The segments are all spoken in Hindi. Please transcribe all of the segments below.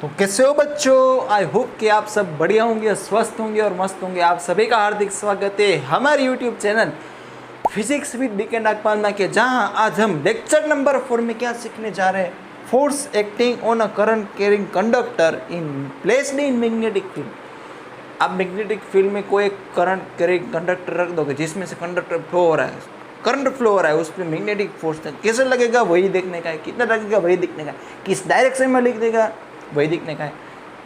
तो कैसे हो बच्चों? आई होप कि आप सब बढ़िया होंगे, स्वस्थ होंगे और मस्त होंगे। आप सभी का हार्दिक स्वागत है हमारे YouTube channel physics with B K Nagpal के, जहां आज हम लेक्चर नंबर 4 में क्या सीखने जा रहे हैं। Force acting on a current carrying conductor in placed in magnetic field. आप मैग्नेटिक फील्ड में कोई करंट कैरिंग कंडक्टर रख दोगे जिसमें से कंडक्टर फ्लो हो रहा है, करंट फ्लो हो रहा है, उस पर मैग्नेटिक फोर्स कैसे लगेगा वही देखने का है, कितना लगेगा वही देखने का है, किस डायरेक्शन में लिख देगा वही दिखने का है।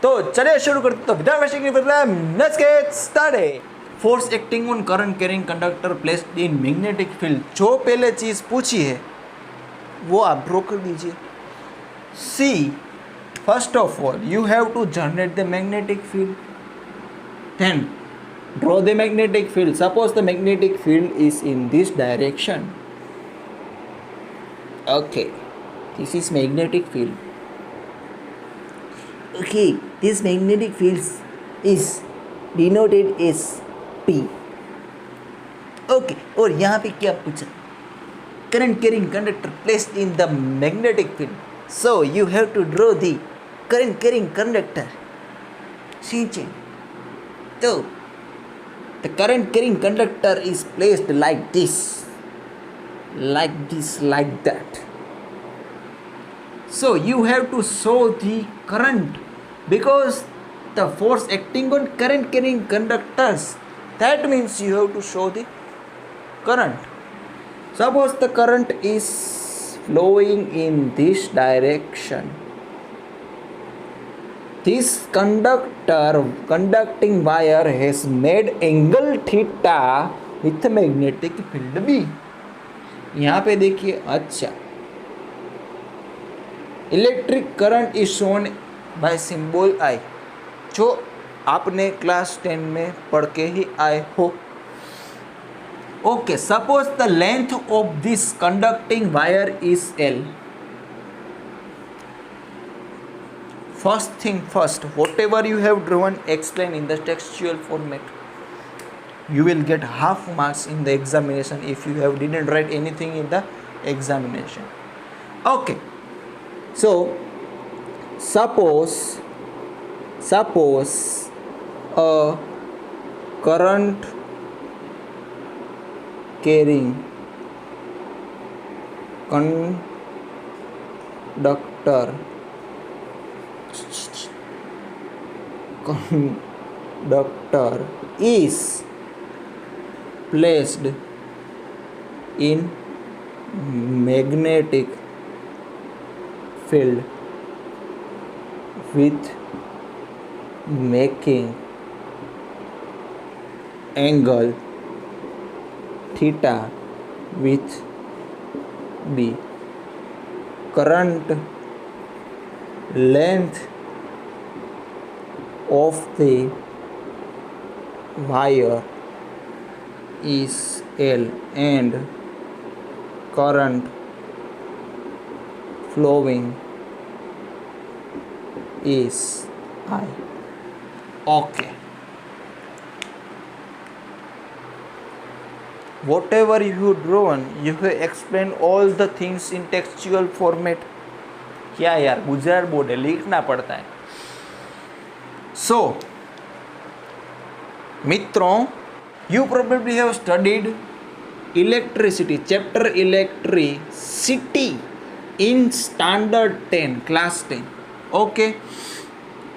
तो चलिए शुरू करते। तो without wasting any time let's get started. Force acting on current carrying conductor placed in magnetic field. जो पहले चीज पूछी है वो आप ड्रॉ कर दीजिए। See, first of all you have to generate the magnetic field, then draw the magnetic field. Suppose the magnetic field is in this direction. Okay, this is magnetic field. Okay, this magnetic field is denoted as P. Okay, और यहाँ पे क्या पूछा? Current carrying conductor placed in the magnetic field. So you have to draw the current carrying conductor. See, so the current carrying conductor is placed like this, like that. So you have to show the current, because the force acting on current carrying conductors, that means you have to show the current. Suppose the current is flowing in this direction. This conducting wire has made angle theta with magnetic field B. यहाँ पे देखिए, अच्छा, electric current is shown by symbol I, जो आपने क्लास 10 में पढ़ के ही आए हो। Okay, suppose the length of this conducting wire is L. First thing first, whatever you have drawn, explain in the textual format. You will get half marks in the examination if you have didn't write anything in the examination. Okay, so suppose a current carrying conductor is placed in magnetic field with making angle theta with B. Current length of the wire is L and current flowing is I. Okay, whatever you drawn, you have explained all the things in textual format. क्या यार, गुजरात बोर्ड है, लिखना पड़ता है। So, मित्रों, you probably have studied electricity, chapter electricity in standard 10, class 10. Okay,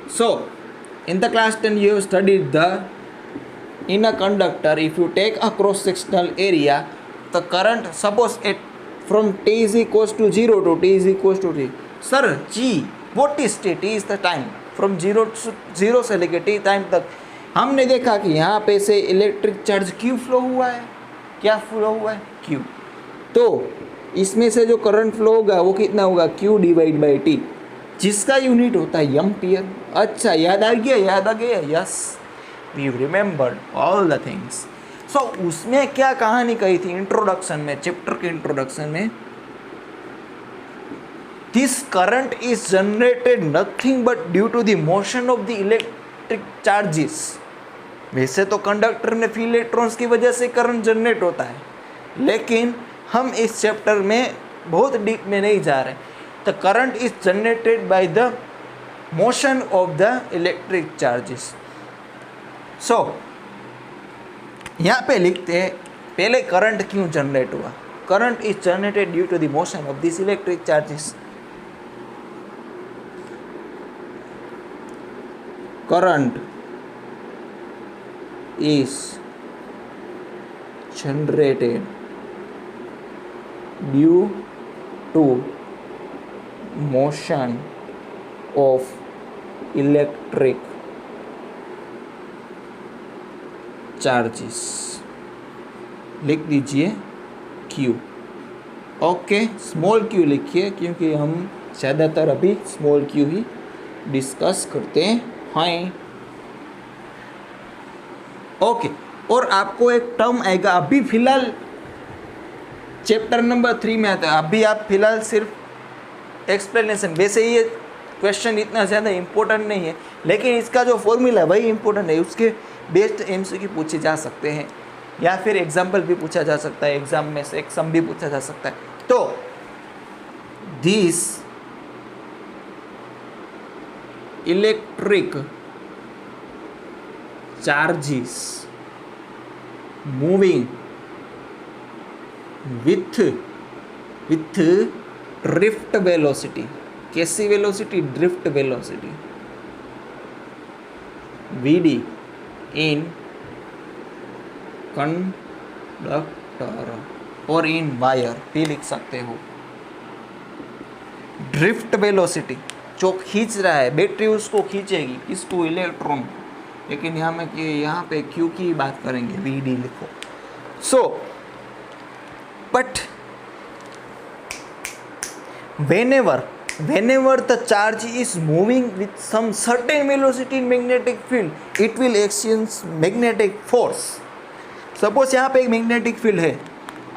so in the class 10 you have studied the in a conductor, if you take a cross sectional area, the current, suppose at from t is equals to 0 to t is equals to t. Sir, G, what is t? T is the time from 0 से लेकर t टाइम तक। हमने देखा कि यहाँ पे से इलेक्ट्रिक चार्ज Q फ्लो हुआ है। क्या फ्लो हुआ है? Q। तो इसमें से जो करंट फ्लो होगा वो कितना होगा? Q डिवाइड बाई T, जिसका यूनिट होता है एम्पियर। अच्छा, याद आ गया। Yes, we remembered all the things. So उसमें क्या कहानी कही थी इंट्रोडक्शन में, चैप्टर के इंट्रोडक्शन में? This current is generated nothing but due to the motion of the electric charges. वैसे तो कंडक्टर में फ्री इलेक्ट्रॉन्स की वजह से करंट जनरेट होता है, लेकिन हम इस चैप्टर में बहुत डीप में नहीं जा रहे। The current is generated by the motion of the electric charges. So यहाँ पे लिखते हैं पहले करंट क्यों जनरेट हुआ। Current is generated due to the motion of this electric charges. Current is generated due to motion of electric charges. लिख दीजिए Q। ओके, स्मॉल q लिखिए क्योंकि हम ज़्यादातर अभी स्मॉल q ही डिस्कस करते हैं। ओके, और आपको एक टर्म आएगा अभी फिलहाल चैप्टर नंबर 3 में आता है। अभी आप फिलहाल सिर्फ एक्सप्लेनेशन, वैसे ये क्वेश्चन इतना ज़्यादा इम्पोर्टेंट नहीं है, लेकिन इसका जो फॉर्मूला है वही इम्पोर्टेंट है। उसके बेस्ट एमसीक्यू पूछे जा सकते हैं या फिर एग्जाम्पल भी पूछा जा सकता है, एग्जाम में से एक सम भी पूछा जा सकता है। तो this electric charges moving with drift velocity. कैसी वेलोसिटी? ड्रिफ्ट वेलोसिटी vd इन कंडक्टर और इन वायर भी लिख सकते हो। ड्रिफ्ट वेलोसिटी जो खींच रहा है, बैटरी उसको खींचेगी, किसको? इलेक्ट्रॉन। लेकिन यहाँ पे क्यू की बात करेंगे, vd लिखो। So but whenever the charge is moving with some certain velocity in magnetic field, it will experience magnetic force. Suppose यहाँ पे एक मैग्नेटिक फील्ड है।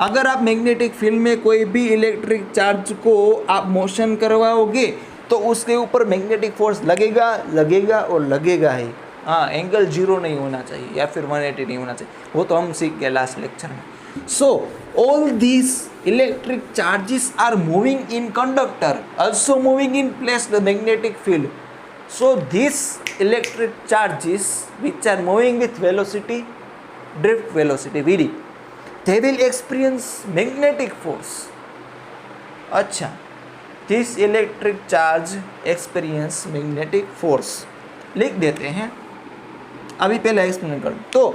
अगर आप मैग्नेटिक फील्ड में कोई भी इलेक्ट्रिक चार्ज को आप मोशन करवाओगे तो उसके ऊपर मैग्नेटिक फोर्स लगेगा और लगेगा ही। हाँ, एंगल 0 नहीं होना चाहिए या फिर 180 नहीं होना चाहिए, वो तो हम सीख गए लास्ट लेक्चर में। So all these electric charges are moving in conductor, also moving in place the magnetic field. So these electric charges which are moving with velocity, drift velocity vd, they will experience magnetic force. अच्छा, this electric charge experience magnetic force लिख देते हैं। अभी पहले एक्सप्लेन कर तो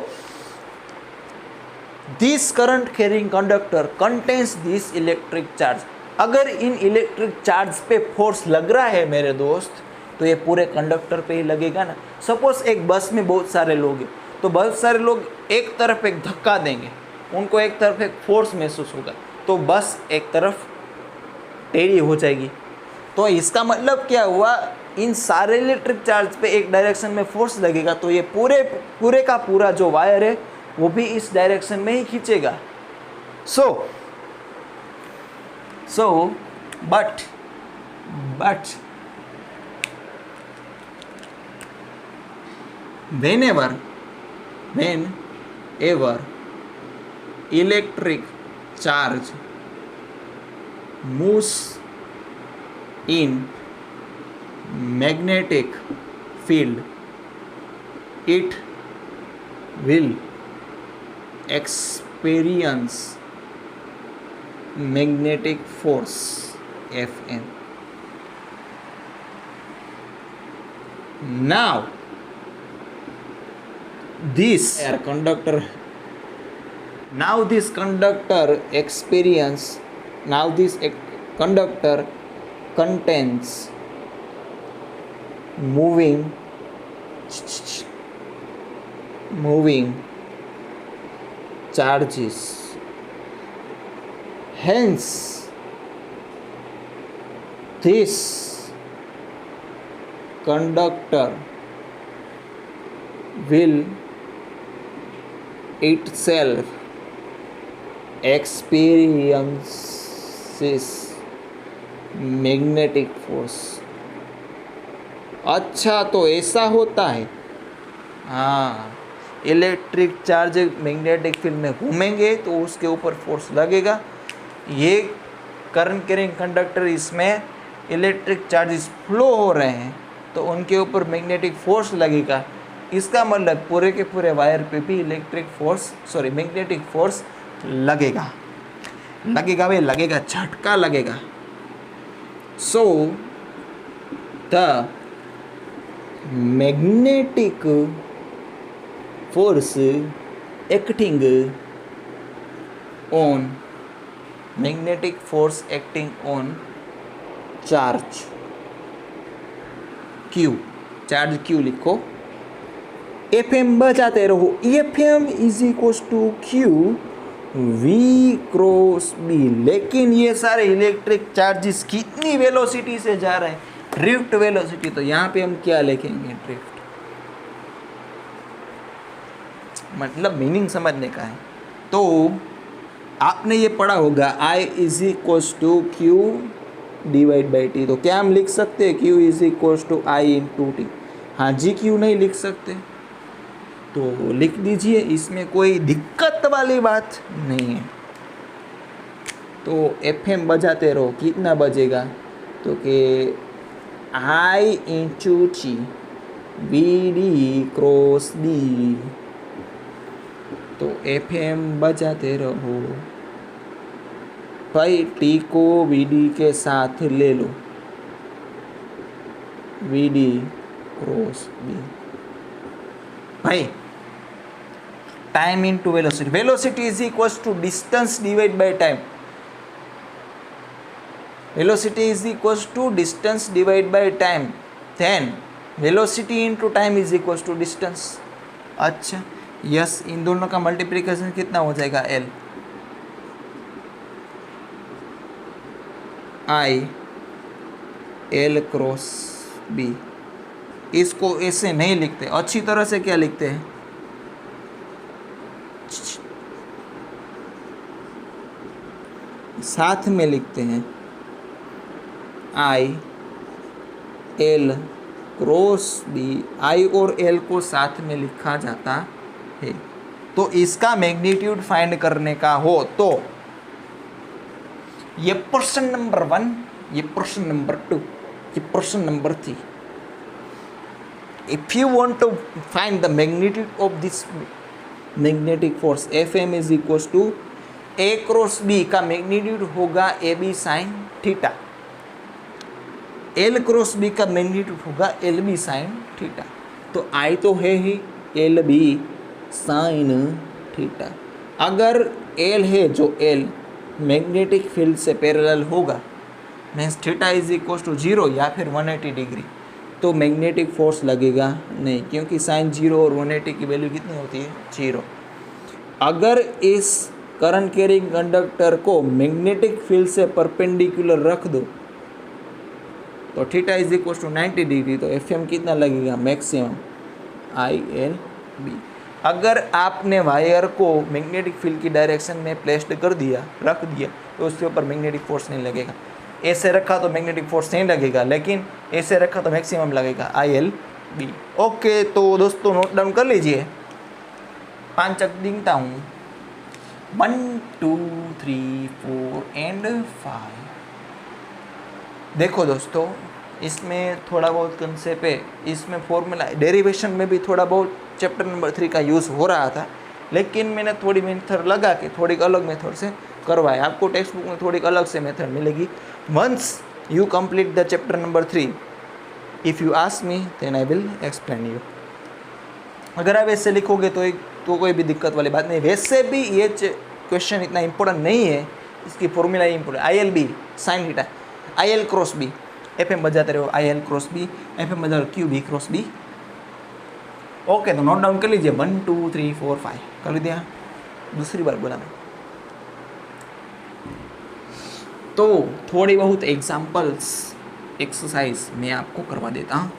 this current carrying conductor contains this electric charge. अगर इन इलेक्ट्रिक चार्ज पे फोर्स लग रहा है मेरे दोस्त, तो ये पूरे कंडक्टर पे ही लगेगा ना। सपोज एक बस में बहुत सारे लोग हैं, तो बहुत सारे लोग एक तरफ एक धक्का देंगे, उनको एक तरफ एक फोर्स महसूस होगा, तो बस एक तरफ टेढ़ी हो जाएगी। तो इसका मतलब क्या हुआ? इन सारे इलेक्ट्रिक चार्ज पे एक डायरेक्शन में फोर्स लगेगा, तो ये पूरे का पूरा जो वायर है वो भी इस डायरेक्शन में ही खींचेगा। But whenever electric charge moves in magnetic field, it will experience magnetic force Fn. Now this conductor contains moving charges. Hence, this conductor will itself experiences magnetic force. अच्छा, तो ऐसा होता है। हाँ, इलेक्ट्रिक चार्ज मैग्नेटिक फील्ड में घूमेंगे तो उसके ऊपर फोर्स लगेगा। ये करंट कैरिंग कंडक्टर, इसमें इलेक्ट्रिक चार्जेस फ्लो हो रहे हैं, तो उनके ऊपर मैग्नेटिक फोर्स लगेगा। इसका मतलब पूरे के पूरे वायर पे भी मैग्नेटिक फोर्स लगेगा भाई, लगेगा, झटका लगेगा। So the magnetic force acting on charge Q लिखो, एफएम बजाते रहो, F M is equal to Q V cross B. लेकिन ये सारे इलेक्ट्रिक चार्जेस कितनी वेलोसिटी से जा रहे हैं, ड्रिफ्ट वेलोसिटी। तो यहाँ पे हम क्या लिखेंगे, ड्रिफ्ट, मतलब मीनिंग समझने का है। तो आपने ये पढ़ा होगा I is equal to Q divide by T. तो क्या हम लिख सकते हैं Q is equal to I into T? हाँ जी, क्यों नहीं लिख सकते? तो लिख दीजिए, इसमें कोई दिक्कत वाली बात नहीं है। तो FM बजाते रहो, कितना बजेगा? तो कि I into T B D cross B. तो FM बजाते रहो भाई, टी को VD के साथ ले लो, VD क्रॉस बी। भाई time into velocity, velocity is equal to distance divide by time, velocity is equal to distance divide by time, then velocity into time is equal to distance. अच्छा यस, इन दोनों का मल्टीप्लिकेशन कितना हो जाएगा, L। I L cross B। इसको ऐसे नहीं लिखते, अच्छी तरह से क्या लिखते हैं, साथ में लिखते हैं, I L cross B। I और L को साथ में लिखा जाता है। तो इसका मैग्नीट्यूड फाइंड करने का हो तो ये पर्सन नंबर 1, ये पर्सन नंबर 2, ये person number 3। If you want to find the magnitude of this magnetic force, FM is equal to A cross B का मैग्नीट्यूड होगा AB sine theta, L cross B का मैग्नीट्यूड होगा LB साइन थीटा। तो I तो है ही LB साइन थीटा। अगर L है जो L मैग्नेटिक फील्ड से पैरेलल होगा, means theta is equal to 0 या फिर 180 डिग्री, तो मैग्नेटिक फोर्स लगेगा नहीं, क्योंकि साइन 0 और 180 की वैल्यू कितनी होती है, 0। अगर इस करंट कैरिंग कंडक्टर को मैग्नेटिक फील्ड से परपेंडिकुलर रख दो तो theta is equal to 90 degree, तो FM कितना लगेगा, मैक्सिमम ILB। अगर आपने वायर को मैग्नेटिक फील्ड की डायरेक्शन में प्लेस्ड कर दिया, रख दिया, तो उसके ऊपर मैग्नेटिक फोर्स नहीं लगेगा। ऐसे रखा तो मैग्नेटिक फोर्स नहीं लगेगा, लेकिन ऐसे रखा तो मैक्सिमम लगेगा, ILB। ओके, तो दोस्तों नोट डाउन कर लीजिए, 5 अंक गिनता हूँ, 1 2 3 4 एंड 5। देखो दोस्तों, इसमें थोड़ा बहुत कंसेप्ट है, इसमें फॉर्मूला डेरिवेशन में भी थोड़ा बहुत चैप्टर नंबर 3 का यूज़ हो रहा था, लेकिन मैंने थोड़ी मेथड लगा के थोड़ी अलग मेथड से करवाया। आपको टेक्स्ट बुक में थोड़ी अलग से मेथड मिलेगी। Once you complete the chapter number 3, if you ask me then I will explain you. अगर आप ऐसे लिखोगे तो कोई भी दिक्कत वाली बात नहीं। वैसे भी ये क्वेश्चन इतना इंपॉर्टेंट नहीं है, इसकी फॉर्मूला ही important. ILB sine theta, IL cross B, FM बजाते रहो, IL क्रॉस B, FM बजा रहो QB क्रॉस B। ओके, तो नोट डाउन कर लीजिए, 1 2 3 4 5 कर दिया। दूसरी बार बोला मैं, तो थोड़ी बहुत एग्जाम्पल्स एक्सरसाइज मैं आपको करवा देता हूँ।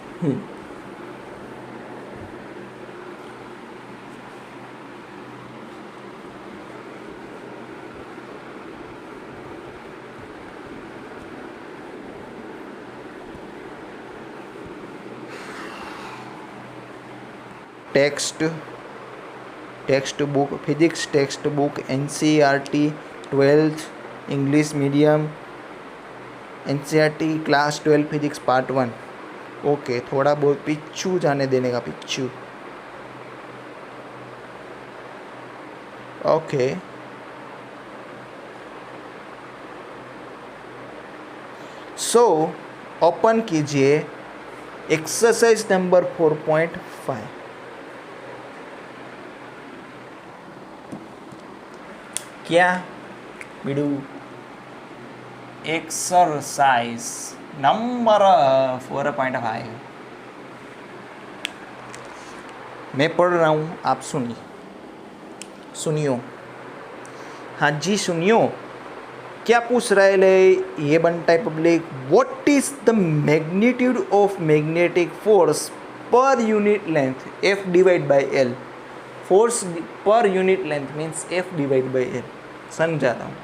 Text book physics text book NCERT 12th English medium NCERT class 12 physics part 1 okay, थोड़ा बहुत पिच्चू जाने देने का, पिच्चू। ओके, सो ओपन कीजिए एक्सरसाइज नंबर 4.5। क्या बिडू? एक्सरसाइज नंबर 4.5 मैं पढ़ रहा हूँ, आप सुनियो। हाँ जी सुनियो। क्या पूछ रहे ले ये बनता है public? What is the magnitude of magnetic force per unit length F divide by L? Force per unit length means F divide by L. समझाता हूँ।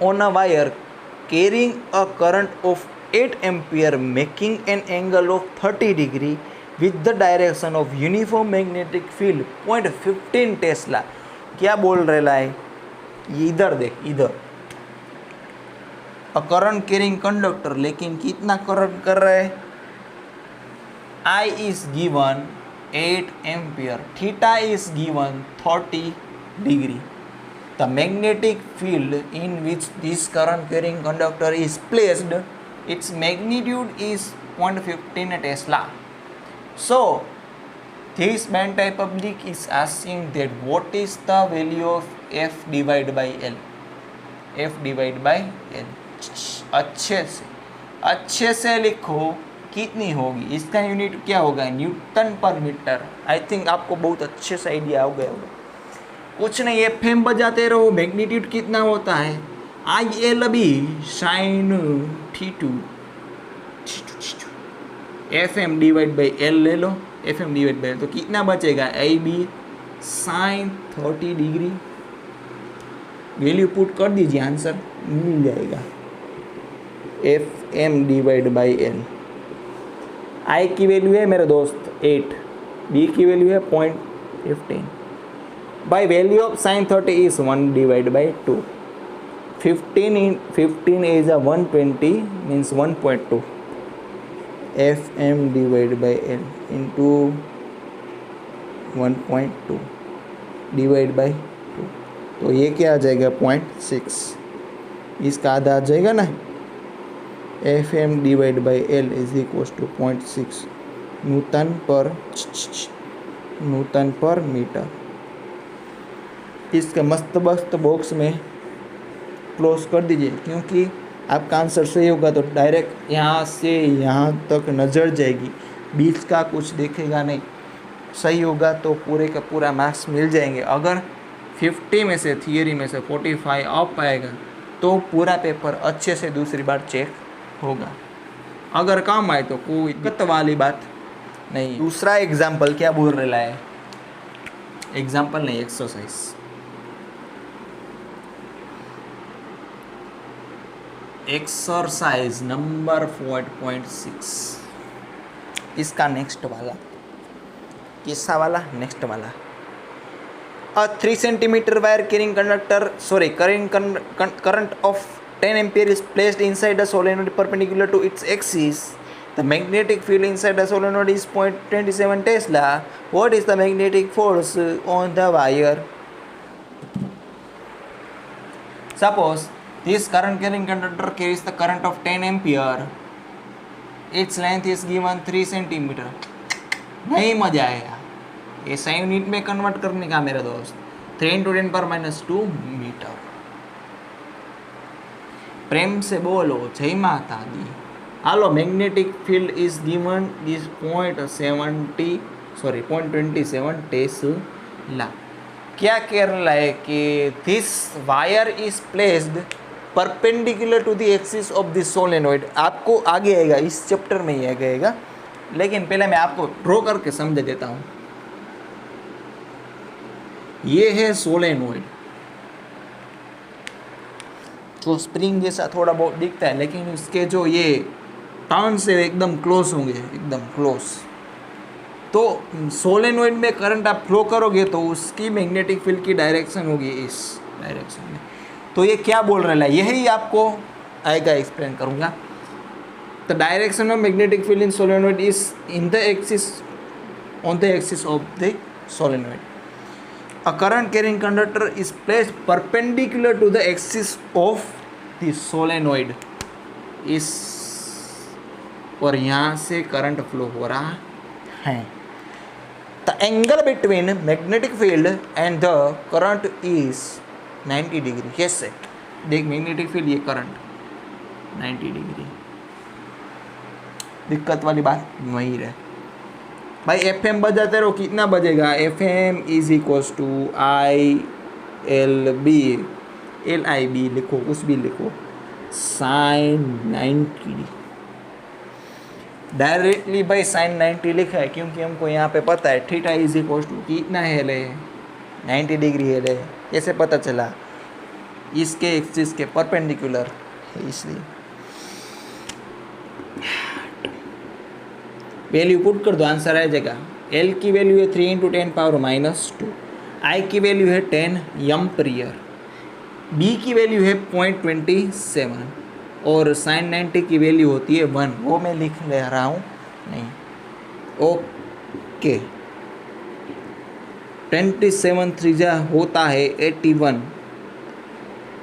On a wire carrying a current of 8 ampere making an angle of 30 degree with the direction of uniform magnetic field 0.15 Tesla. क्या बोल रहा है? ये इधर देख, इधर अ करंट कैरिंग कंडक्टर, लेकिन कितना करंट कर रहा है? I is given 8 ampere, theta is given 30 degree. The magnetic field in which this current carrying conductor is placed, its magnitude is 0.15 Tesla. So, this band type public is asking that what is the value of F divided by L? F divided by L. अच्छे से लिखो, कितनी होगी? इसका यूनिट क्या होगा? न्यूटन पर मीटर। आई थिंक आपको बहुत अच्छे से आइडिया हो गया होगा। कुछ नहीं, एफएम बजाते रहो। मैग्नीट्यूड कितना होता है? I L B sine theta, FM divide by L ले लो। एफएम डिवाइड बाई एल तो कितना बचेगा? I B sine 30 degree. Value put कर दीजिए, आंसर मिल जाएगा। F M divide by L. I की वैल्यू है मेरे दोस्त 8, बी की वैल्यू है 0.15। by value of sin 30 is 1 divided by 2. 15 is a 120 means 1.2. Fm divided by L into 1.2 divided by 2, तो ये क्या आ जाएगा? 0.6। इसका आधा आ जाएगा ना। Fm divided by L is equals to 0.6 Newton पर मीटर। इसके मस्त बॉक्स में क्लोज कर दीजिए, क्योंकि आपका आंसर सही होगा तो डायरेक्ट यहाँ से यहाँ तक नज़र जाएगी, बीच का कुछ देखेगा नहीं। सही होगा तो पूरे का पूरा मार्क्स मिल जाएंगे। अगर 50 में से थियरी में से 45 अप आएगा तो पूरा पेपर अच्छे से दूसरी बार चेक होगा। अगर कम आए तो कोई दिक्कत वाली बात नहीं। दूसरा एग्जाम्पल क्या बोल रहा है? एग्जाम्पल नहीं, एक्सरसाइज। Exercise number 4.6। इसका नेक्स्ट वाला, किसका वाला? नेक्स्ट वाला। A 3 centimetre wire carrying current of 10 ampere is placed inside the solenoid perpendicular to its axis. The magnetic field inside the solenoid is 0.27 tesla. What is the magnetic force on the wire? Suppose this current carrying conductor carries the current of 10 ampere. Its length is given 3 centimeter. नहीं मजा आएगा, ये SI यूनिट में कन्वर्ट करने का मेरे दोस्त। 3 into 10⁻² मीटर। प्रेम से बोलो जय माता दी। Hello, magnetic field is given this 0.27 tesla. क्या कह रहा है कि this wire is placed perpendicular to the axis of the solenoid. आपको आगे आएगा, इस चैप्टर में ही आगे आएगा, लेकिन पहले मैं आपको ड्रॉ करके समझा देता हूँ। ये है सोलेनोइड, जो स्प्रिंग जैसा थोड़ा बहुत दिखता है, लेकिन इसके जो ये टर्न से एकदम क्लोज होंगे, एकदम क्लोज। तो सोलेनोइड में करंट आप फ्लो करोगे तो उसकी मैग्नेटिक फील्ड की डायरेक्शन होगी इस डायरेक्शन में। तो ये क्या बोल रहा है, यही आपको आएगा, एक्सप्लेन करूँगा। The direction of magnetic field in solenoid is in the axis, on the axis of the solenoid. A current carrying conductor is placed perpendicular to the axis of the solenoid. इस और यहाँ से करंट फ्लो हो रहा है. The angle between magnetic field and the current is 90 degree. कैसे देख, मैग्नेटिक फील्ड, ये करंट 90 डिग्री. दिक्कत वाली बात वही रहे भाई. FM बजाते रहो, कितना बजेगा? FM is equals to ILB, LIB लिखो, कुछ भी लिखो, sin 90. डायरेक्टली भाई sin 90 लिखा है क्योंकि हमको यहाँ पे पता है थीटा इज इक्वल्स टू कितना हेले, 90 डिग्री हेले. कैसे पता चला? इसके एक्सिस के परपेंडिकुलर है, इसलिए. वैल्यू पुट कर दो, आंसर आ जाएगा. L की वैल्यू है 3 × 10⁻², I की वैल्यू है 10 एम्पियर, B की वैल्यू है 0.27 और sin 90 की वैल्यू होती है 1. वो मैं लिख ले रहा हूँ नहीं. ओके, 27 3 होता है 81,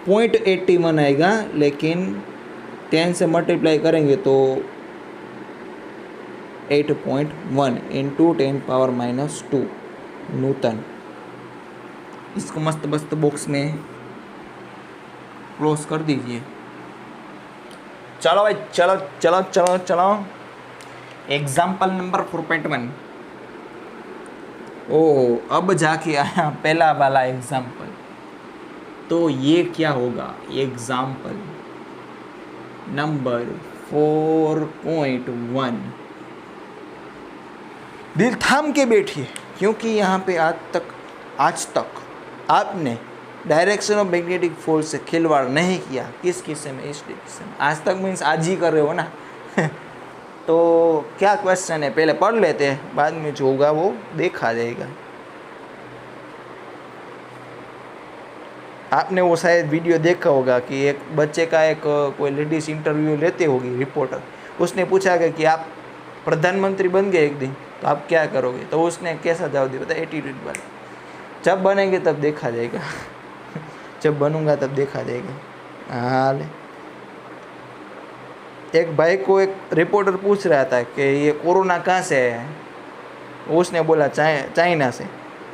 0.81 आएगा, लेकिन 10 से मल्टीप्लाई करेंगे तो 8.1 × 10⁻² न्यूटन. इसको मस्त मस्त बॉक्स में क्लोज कर दीजिए. चलो भाई, चलो चलो चलो चलो. Example number 4.1. ओह, अब जाके आया पहला वाला एग्जाम्पल. तो ये क्या होगा? Example number 4.1. दिल थाम के बैठिए, क्योंकि यहाँ पे आज तक आपने डायरेक्शन ऑफ मैग्नेटिक फोर्स से खिलवाड़ नहीं किया. किस किस्से में? इस किस्से में. आज तक मीन्स आज ही कर रहे हो ना. तो क्या क्वेश्चन है, पहले पढ़ लेते हैं, बाद में जो होगा वो देखा जाएगा. आपने वो शायद वीडियो देखा होगा कि एक बच्चे का एक कोई लेडीज इंटरव्यू लेते होगी रिपोर्टर. उसने पूछा कि आप प्रधानमंत्री बन गए एक दिन तो आप क्या करोगे? तो उसने कैसा जवाब दिया? बताया, एटीट्यूड वाला. जब बनेंगे तब देखा जाएगा. जब बनूंगा तब देखा जाएगा. हाल एक भाई को एक रिपोर्टर पूछ रहा था कि ये कोरोना कहाँ से है. उसने बोला चाइना से.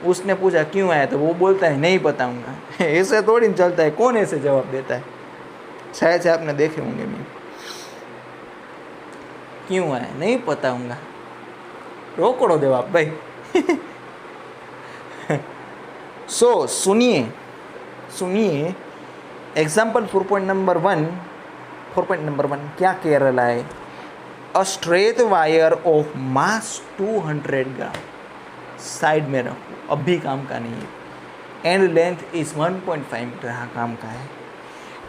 उसने पूछा क्यों आया? तो वो बोलता है नहीं बताऊंगा. ऐसे थोड़ी चलता है, कौन ऐसे जवाब देता है? शायद से आपने देखे होंगे. मैं क्यों आया नहीं बताऊंगा. रोकड़ो जवाब भाई. सो सुनिए एग्जाम्पल 4.1 क्या कह रहा है? A straight wire of mass 200 gram. Side में रखो, अभी काम का नहीं है. And length is 1.5 metre. हाँ, काम का है.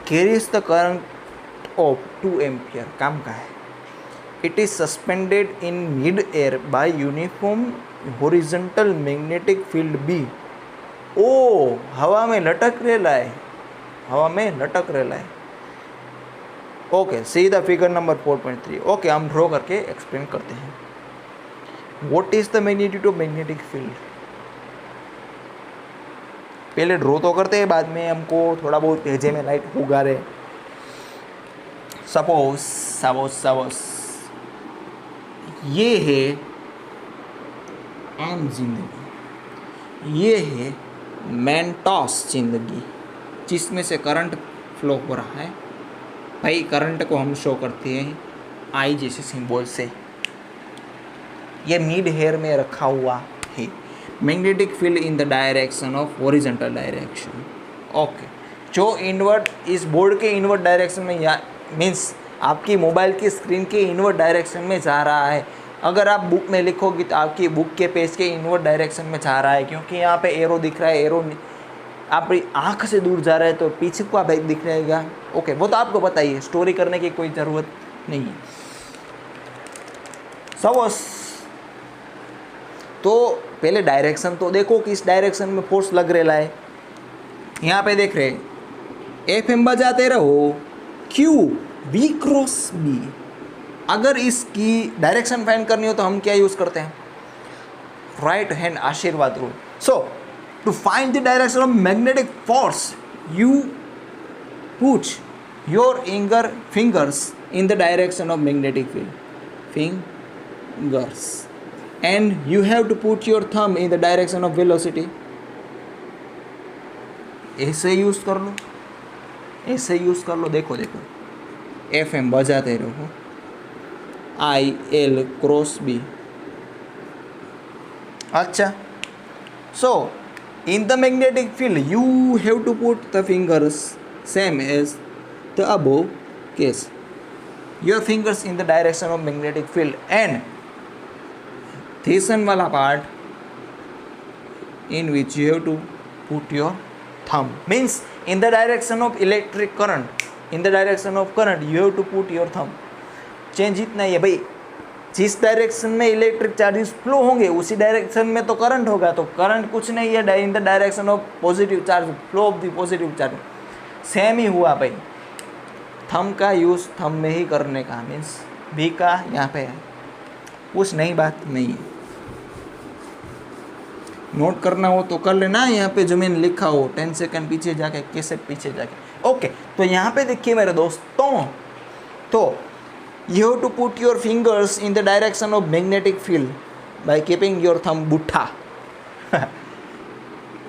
Carries the current of 2 ampere. काम का है. It is suspended in mid air by uniform horizontal magnetic field B. ओ, हवा में लटक रहेला है. Okay, see the figure number 4.3. Okay, हम ड्रॉ करके एक्सप्लेन करते हैं. What is the magnitude of magnetic field? पहले ड्रॉ तो करते हैं, बाद में हमको थोड़ा बहुत भेजे में लाइट होगा रे. सपोज ये है आम जिंदगी, ये है मेंटोस जिंदगी, जिसमें से करंट फ्लो हो रहा है. भाई करंट को हम शो करते हैं आई जैसे सिंबल से. ये मिड हेयर में रखा हुआ है. Magnetic field in the direction of horizontal direction. Okay, जो इनवर्ट इस बोर्ड के इनवर्ट डायरेक्शन में या मीन्स आपकी मोबाइल की स्क्रीन के इनवर्ट डायरेक्शन में जा रहा है. अगर आप बुक में लिखोगे तो आपकी बुक के पेज के इनवर्ट डायरेक्शन में जा रहा है, क्योंकि यहाँ पे एरो दिख रहा है. एरो आपकी आँख से दूर जा रहा है तो पीछे को आप दिख रहेगा. ओके, वो तो आपको पता ही है, स्टोरी करने की कोई ज़रूरत नहीं है. सपोज तो पहले डायरेक्शन तो देखो कि इस डायरेक्शन में फोर्स लग रहा है. यहाँ पे देख रहे FM बजाते रहो. Q V क्रॉस B अगर इसकी डायरेक्शन फाइंड करनी हो तो हम क्या यूज़ करते हैं? राइट हैंड आशीर्वाद rule. So to find the direction of magnetic force you put your fingers in the direction of magnetic field. Fingers. And you have to put your thumb in the direction of velocity. ऐसे यूज़ कर लो, ऐसे यूज़ कर लो. देखो देखो, FM बजाते रहो. IL cross B. अच्छा, so in the magnetic field you have to put the fingers same as the above case. Your fingers in the direction of magnetic field and this one wala part in which you have to put your thumb means in the direction of electric current. In the direction of current you have to put your thumb. Change इतना ही है भाई, जिस डायरेक्शन में इलेक्ट्रिक चार्जेस फ्लो होंगे उसी डायरेक्शन में तो करंट होगा. तो करंट कुछ नहीं है in the direction of positive charge, flow of the positive charge. Same ही हुआ भाई. थंब का यूज़ थंब में ही करने का मीन्स भी का यहाँ पे है, कुछ नई बात नहीं है. नोट करना हो तो कर लेना, यहाँ पे जो मैंने लिखा हो 10 सेकंड पीछे जाके, कैसे पीछे जाके. ओके, तो यहाँ पे देखिए मेरे दोस्तों, तो you have to put your fingers in the direction of magnetic field by keeping your thumb butha.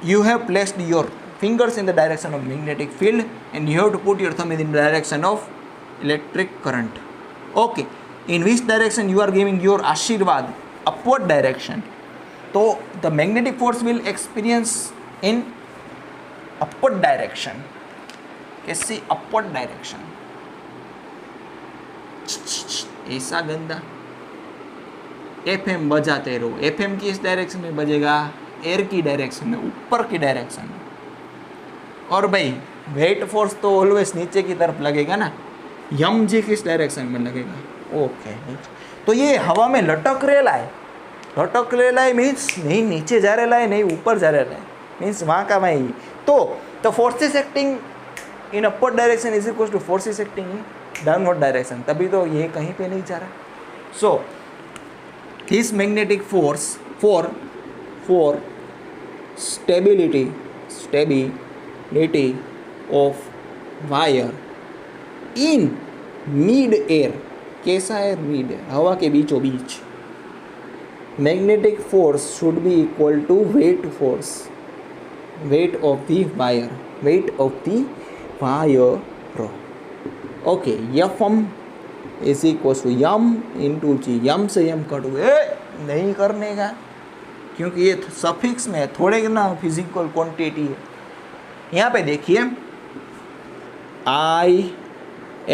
You have placed your fingers in the direction of magnetic field and you have to put your thumb in the direction of electric current. Okay, in which direction you are giving your Ashirvad? Upward direction. So the magnetic force will experience in upward direction. कैसी upward direction? ऐसा गंदा. FM बजाते रहो. FM किस डायरेक्शन में बजेगा? एयर की डायरेक्शन में, ऊपर की डायरेक्शन में. और भाई वेट फोर्स तो ऑलवेज नीचे की तरफ लगेगा ना. यम जी किस डायरेक्शन में लगेगा? ओके, तो ये हवा में लटक रेला है. लटक रेला है मीन्स नहीं नीचे जा रेला है, नहीं ऊपर जा रेला है, मीन्स वहाँ का वहीं. तो forces acting in upward direction is equal to forces acting in downward direction. तभी तो ये कहीं पे नहीं जा रहा. So this magnetic force for stability of wire in mid air. कैसा है मिड एयर? हवा के बीचों बीच. Magnetic force should be equal to weight of the wire. Okay, Fm is equal to m into g. M से यम कट हुए नहीं करने का, क्योंकि ये सफिक्स में है, थोड़े ना फिजिकल क्वांटिटी है. यहाँ पे देखिए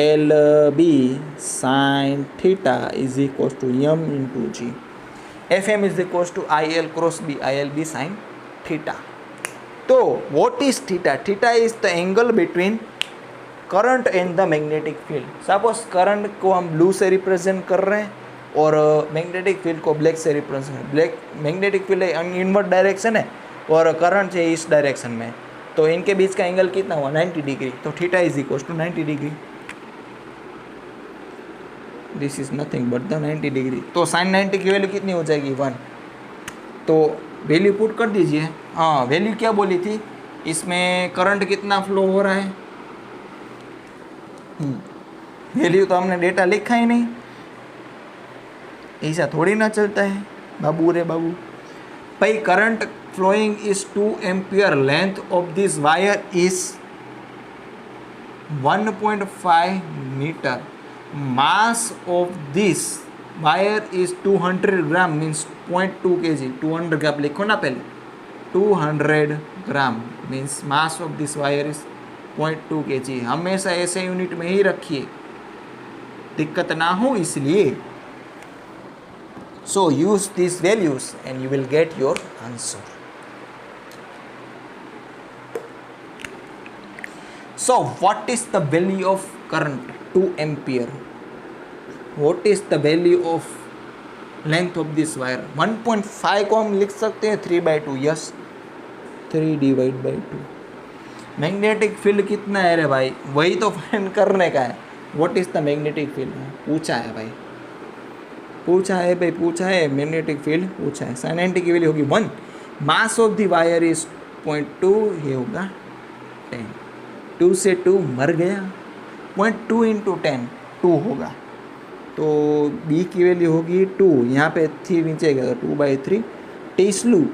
ILB sine theta is equal to m into g. FM is equal to IL cross B, ILB sine theta. तो what is theta? Theta is the angle between current and the magnetic field. Suppose current को हम ब्लू से रिप्रेजेंट कर रहे हैं और मैग्नेटिक फील्ड को ब्लैक से represent. Black magnetic field inward direction है और करंट है इस डायरेक्शन में, तो इनके बीच का एंगल कितना हुआ? 90 डिग्री. तो theta is equal to 90 degree. This is nothing but the 90 degree. तो साइन 90 की वैल्यू कितनी हो जाएगी? 1. तो वैल्यू पुट कर दीजिए. हाँ, वैल्यू क्या बोली थी? इसमें करंट कितना फ्लो हो रहा है? वैल्यू तो हमने डेटा लिखा ही नहीं. ऐसा थोड़ी ना चलता है बाबू रे बाबू. भाई current flowing is 2 ampere. Length of this wire is 1.5 metre. Mass of this wire is 200 gram means 0.2 kg. 200 gram लिखो ना पहले. 200 gram means mass of this wire is 0.2 kg. हमेशा ऐसे यूनिट में ही रखिए, दिक्कत ना हो इसलिए. So use this values and you will get your answer. So what is the value of current? 2 ampere. What is the value of length of this wire? 1.5 को हम लिख सकते हैं 3/2. Yes, 3 divide by 2. Magnetic field कितना है रे भाई? वही तो फाइंड करने का है. What is the magnetic field पूछा है भाई. पूछा है भाई, पूछा है। मैग्नेटिक फील्ड पूछा है। साइन 90 की वैल्यू होगी 1। Mass of the wire is 0.2, ये होगा 10। 2 से 2 मर गया, 0.2 इंटू 10 2 होगा। तो बी की वैल्यू होगी 2, यहाँ पे 3 नीचे गया, 2/3 टेस्लू।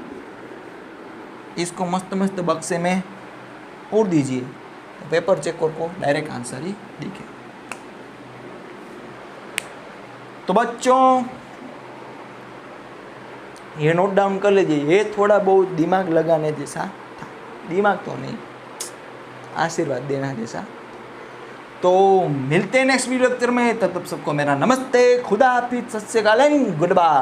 इसको मस्त मस्त बक्से में पूर दीजिए, पेपर चेकर को डायरेक्ट आंसर ही दिखे। तो बच्चों ये नोट डाउन कर लीजिए, ये थोड़ा बहुत दिमाग लगाने जैसा था, दिमाग तो नहीं, आशीर्वाद देना जैसा। तो मिलते हैं नेक्स्ट वीडियो लेक्चर में, तब सबको मेरा नमस्ते, खुदा हाफिज, सत श्री अकाल, गुड बाय।